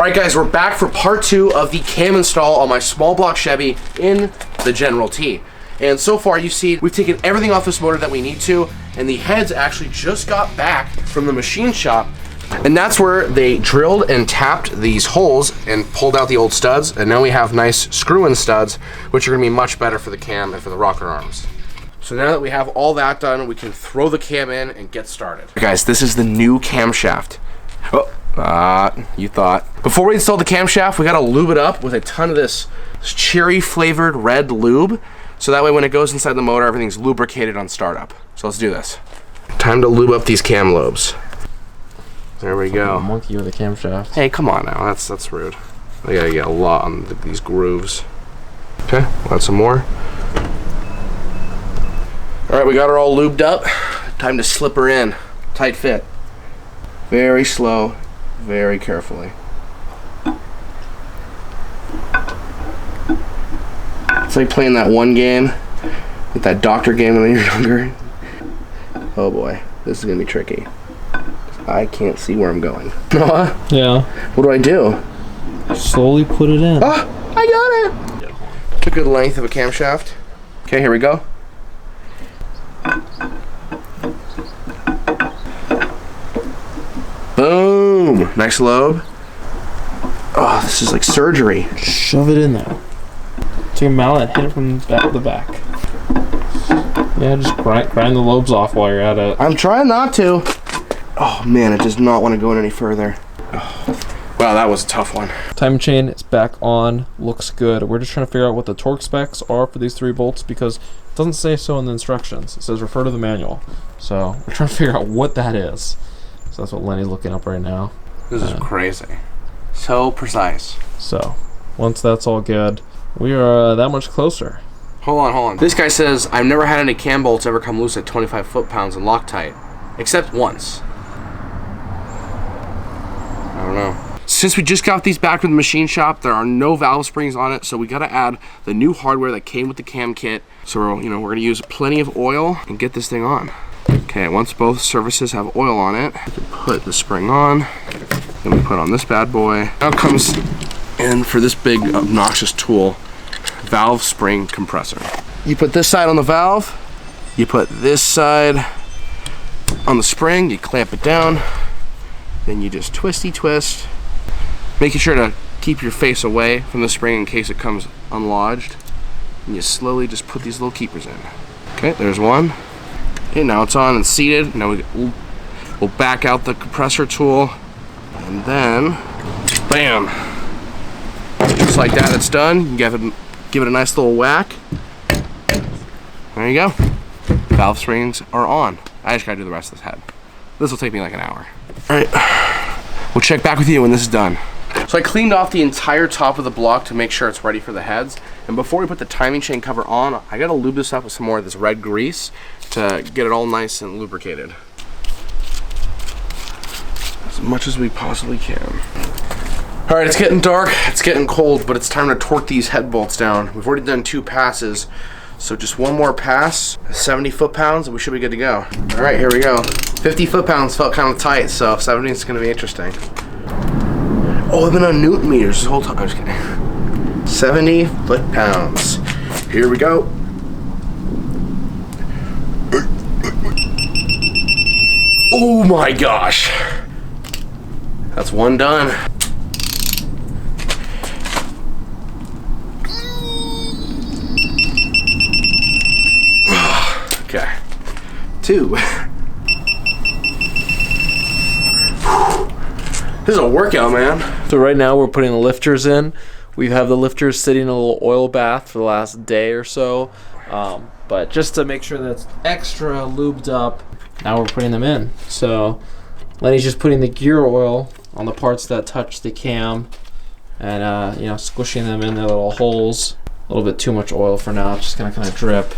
Alright guys, we're back for part 2 of the cam install on my small block Chevy in the General T. And so far you see we've taken everything off this motor that we need to, and the heads actually just got back from the machine shop. And that's where they drilled and tapped these holes and pulled out the old studs, and now we have nice screw-in studs, which are gonna be much better for the cam and for the rocker arms. So now that we have all that done, we can throw the cam in and get started. Guys, this is the new camshaft. You thought. Before we install the camshaft, we gotta lube it up with a ton of this cherry flavored red lube. So that way when it goes inside the motor, everything's lubricated on startup. So let's do this. Time to lube up these cam lobes. There we go. Monkey with a camshaft. Hey, come on now, that's rude. I gotta get a lot on these grooves. Okay, add some more. All right, we got her all lubed up. Time to slip her in. Tight fit. Very slow, very carefully. It's like playing that one game, like that doctor game when you're younger. Oh boy, this is gonna be tricky. I can't see where I'm going. Noah? Yeah. What do I do? Slowly put it in. Ah, I got it! It's a good length of a camshaft. Okay, here we go. Boom! Nice lobe. Oh, this is like surgery. Shove it in there. Take a mallet, hit it from the back. Yeah, just grind the lobes off while you're at it. I'm trying not to. Oh man, it does not want to go in any further. Oh. Wow, that was a tough one. Timing chain is back on, looks good. We're just trying to figure out what the torque specs are for these 3 bolts because it doesn't say so in the instructions. It says refer to the manual. So we're trying to figure out what that is. So that's what Lenny's looking up right now. This is crazy. So precise. So once that's all good, we are that much closer. Hold on. This guy says, I've never had any cam bolts ever come loose at 25 foot-pounds and Loctite, except once. I don't know. Since we just got these back from the machine shop, there are no valve springs on it, so we gotta add the new hardware that came with the cam kit. So we're gonna use plenty of oil and get this thing on. Okay, once both surfaces have oil on it, we can put the spring on. Then we put on this bad boy. Now it comes in for this big obnoxious tool, valve spring compressor. You put this side on the valve, you put this side on the spring, you clamp it down, then you just twisty twist, making sure to keep your face away from the spring in case it comes unlodged. And you slowly just put these little keepers in. Okay, there's one. Okay, now it's on and seated. Now we'll back out the compressor tool, and then, bam! Just like that, it's done. You give it a nice little whack. There you go. Valve springs are on. I just gotta do the rest of this head. This will take me like an hour. All right, we'll check back with you when this is done. So I cleaned off the entire top of the block to make sure it's ready for the heads. And before we put the timing chain cover on, I gotta lube this up with some more of this red grease to get it all nice and lubricated. As much as we possibly can. All right, it's getting dark, it's getting cold, but it's time to torque these head bolts down. We've already done 2 passes, so just one more pass, 70 foot-pounds, and we should be good to go. All right, here we go. 50 foot-pounds felt kind of tight, so 70 is gonna be interesting. Oh, I've been on Newton meters this whole time. I'm just kidding. 70 foot-pounds. Here we go. Oh my gosh. That's one done. Okay. 2. This is a workout, man. So right now we're putting the lifters in. We have the lifters sitting in a little oil bath for the last day or so. But just to make sure that's extra lubed up, now we're putting them in. So Lenny's just putting the gear oil on the parts that touch the cam and squishing them in their little holes. A little bit too much oil for now. It's just gonna kind of drip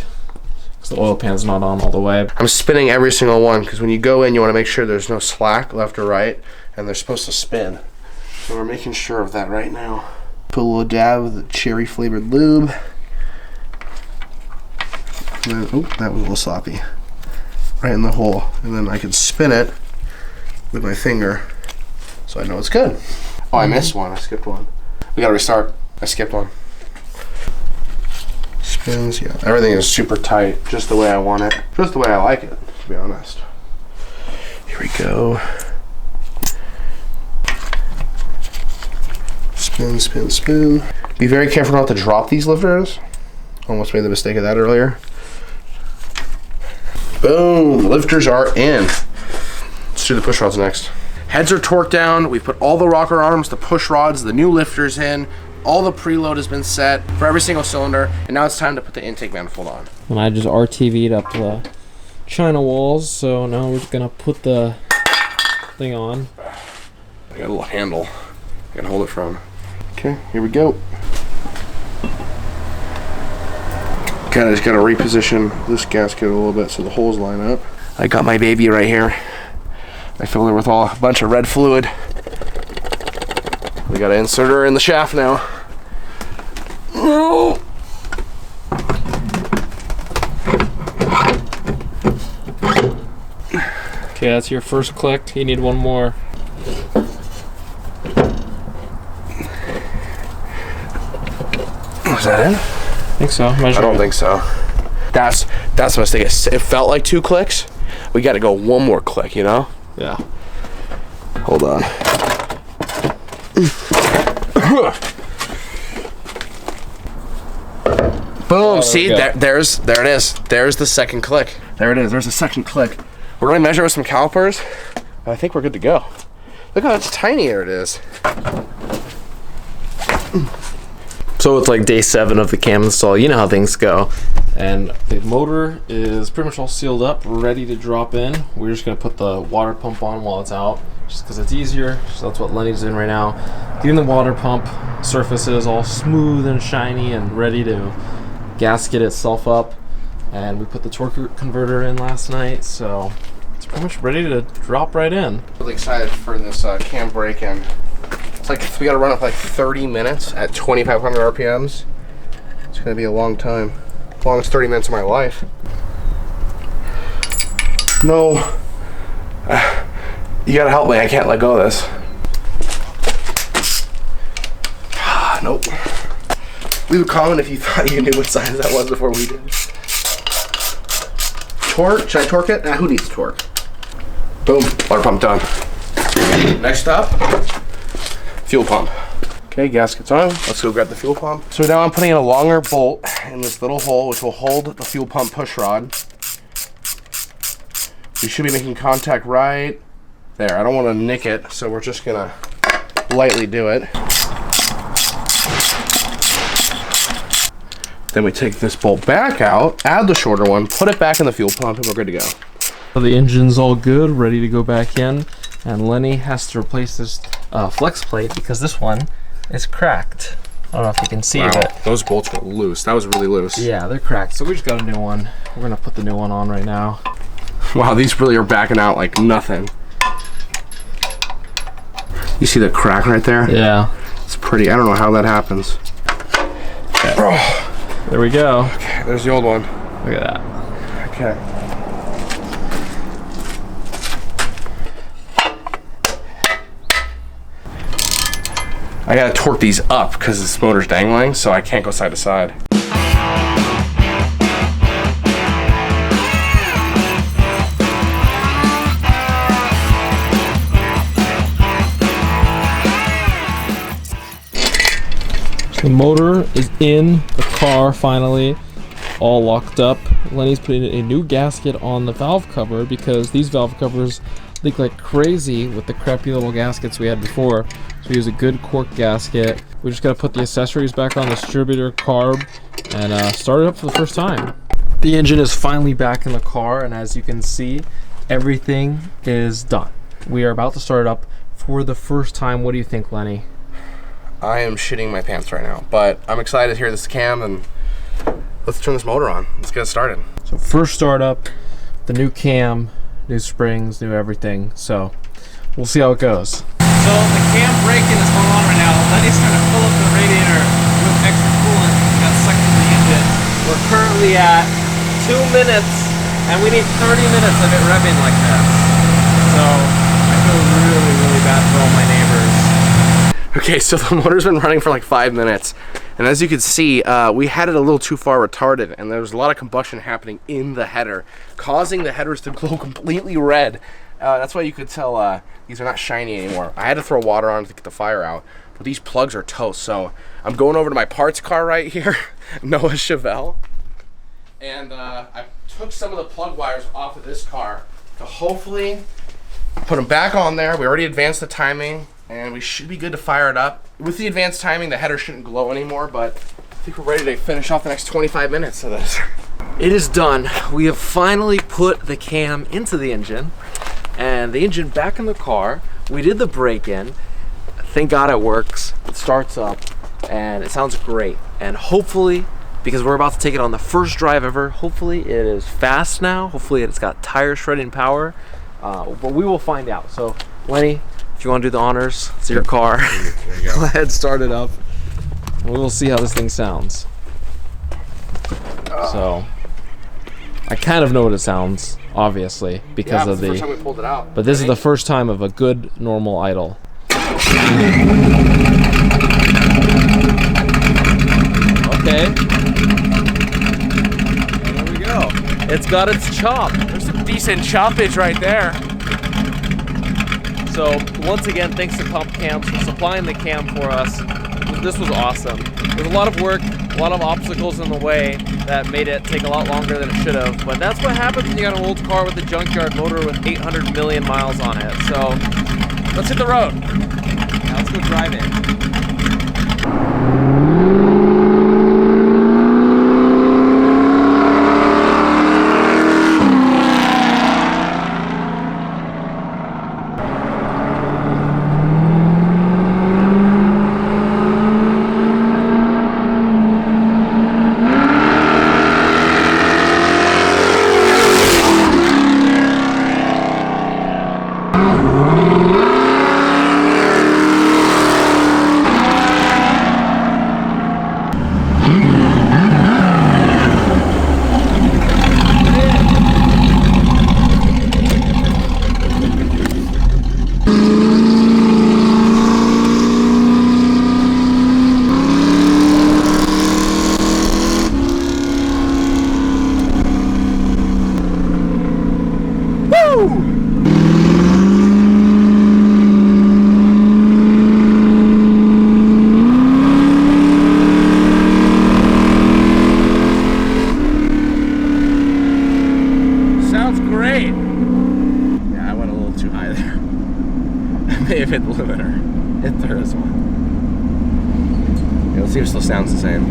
because the oil pan's not on all the way. I'm spinning every single one because when you go in, you want to make sure there's no slack left or right, and they're supposed to spin. So we're making sure of that right now. Put a little dab of the cherry flavored lube. And then, oh, that was a little sloppy. Right in the hole. And then I can spin it with my finger so I know it's good. Oh, I missed one. I skipped one. We gotta restart. I skipped one. Spins, yeah. Everything is super tight, just the way I want it. Just the way I like it, to be honest. Here we go. Spin, spin, spin. Be very careful not to drop these lifters. Almost made the mistake of that earlier. Boom, lifters are in. Let's do the push rods next. Heads are torqued down. We put all the rocker arms, the push rods, the new lifters in. All the preload has been set for every single cylinder. And now it's time to put the intake manifold on. And I just RTV'd up the China walls. So now we're just gonna put the thing on. I got a little handle I can hold it from. Okay, here we go. Okay, I just gotta reposition this gasket a little bit so the holes line up. I got my baby right here. I filled her with a bunch of red fluid. We gotta insert her in the shaft now. Oh. Okay, that's your first click. You need one more. Was that it? I think so. I don't think so. That's a mistake. It felt like 2 clicks. We gotta go one more click, you know? Yeah. Hold on. Boom, see, there it is. There's the second click. There it is, there's the second click. We're gonna measure with some calipers, but I think we're good to go. Look how it's tiny it is. So it's like day 7 of the cam install. You know how things go. And the motor is pretty much all sealed up, ready to drop in. We're just gonna put the water pump on while it's out, just because it's easier. So that's what Lenny's doing right now. Getting the water pump surfaces all smooth and shiny and ready to gasket itself up. And we put the torque converter in last night, so it's pretty much ready to drop right in. Really excited for this cam break-in. It's like we gotta run it for like 30 minutes at 2,500 RPMs. It's gonna be a long time. Longest 30 minutes of my life. No. You gotta help me, I can't let go of this. Nope. Leave a comment if you thought you knew what size that was before we did. Torque, should I torque it? Who needs torque? Boom, water pump done. Next up, fuel pump. Okay, gasket's on. Let's go grab the fuel pump. So now I'm putting in a longer bolt in this little hole, which will hold the fuel pump push rod. We should be making contact right there. I don't want to nick it, so we're just gonna lightly do it. Then we take this bolt back out, add the shorter one, put it back in the fuel pump, and we're good to go. So the engine's all good, ready to go back in. And Lenny has to replace this flex plate because this one is cracked. I don't know if you can see, but those bolts were loose. That was really loose. Yeah, they're cracked. So we just got a new one. We're gonna put the new one on right now. Wow, these really are backing out like nothing. You see the crack right there? Yeah. It's pretty. I don't know how that happens. Okay. Oh. There we go. Okay, there's the old one. Look at that. Okay. I gotta torque these up because this motor's dangling, so I can't go side to side. The motor is in the car finally, all locked up. Lenny's putting a new gasket on the valve cover because these valve covers leak like crazy with the crappy little gaskets we had before. So we use a good cork gasket. We just got to put the accessories back on the distributor carb and start it up for the first time. The engine is finally back in the car, and as you can see, everything is done. We are about to start it up for the first time. What do you think, Lenny? I am shitting my pants right now, but I'm excited to hear this cam, and let's turn this motor on. Let's get it started. So first startup, the new cam, new springs, new everything. So we'll see how it goes. So the cam braking is going on right now. Lenny's trying to fill up the radiator with extra coolant. It got sucked into the engine. We're currently at 2 minutes, and we need 30 minutes of it revving like this. So I feel really, really bad for all my neighbors. Okay, so the motor's been running for like 5 minutes, and as you can see, we had it a little too far retarded, and there was a lot of combustion happening in the header, causing the headers to glow completely red. That's why you could tell these are not shiny anymore. I had to throw water on to get the fire out, but these plugs are toast. So I'm going over to my parts car right here, Noah Chevelle, and I took some of the plug wires off of this car to hopefully put them back on there. We already advanced the timing, and we should be good to fire it up. With the advanced timing, the header shouldn't glow anymore, but I think we're ready to finish off the next 25 minutes of this. It is done. We have finally put the cam into the engine, and the engine back in the car. We did the break-in. Thank God it works. It starts up, and it sounds great. And hopefully, because we're about to take it on the first drive ever, hopefully it is fast now. Hopefully it's got tire shredding power. But we will find out. So, Lenny, if you want to do the honors, it's your car. There you go. Go ahead, start it up. And we will see how this thing sounds. So, I kind of know what it sounds, obviously, because of the first time we pulled it out. But this is the first time of a good normal idle. Okay. There we go. It's got its chop. There's some decent choppage right there. So once again, thanks to Comp Cams for supplying the cam for us. This was awesome. There's a lot of work, a lot of obstacles in the way that made it take a lot longer than it should have. But that's what happens when you got an old car with a junkyard motor with 800 million miles on it. So let's hit the road. Now let's go drive it. may have hit the limiter. If there is one. Yeah, let's see if it still sounds the same.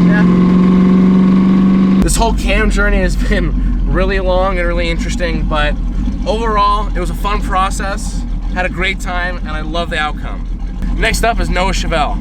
Yeah. This whole cam journey has been really long and really interesting, but overall, it was a fun process. Had a great time, and I love the outcome. Next up is Noah Chevelle.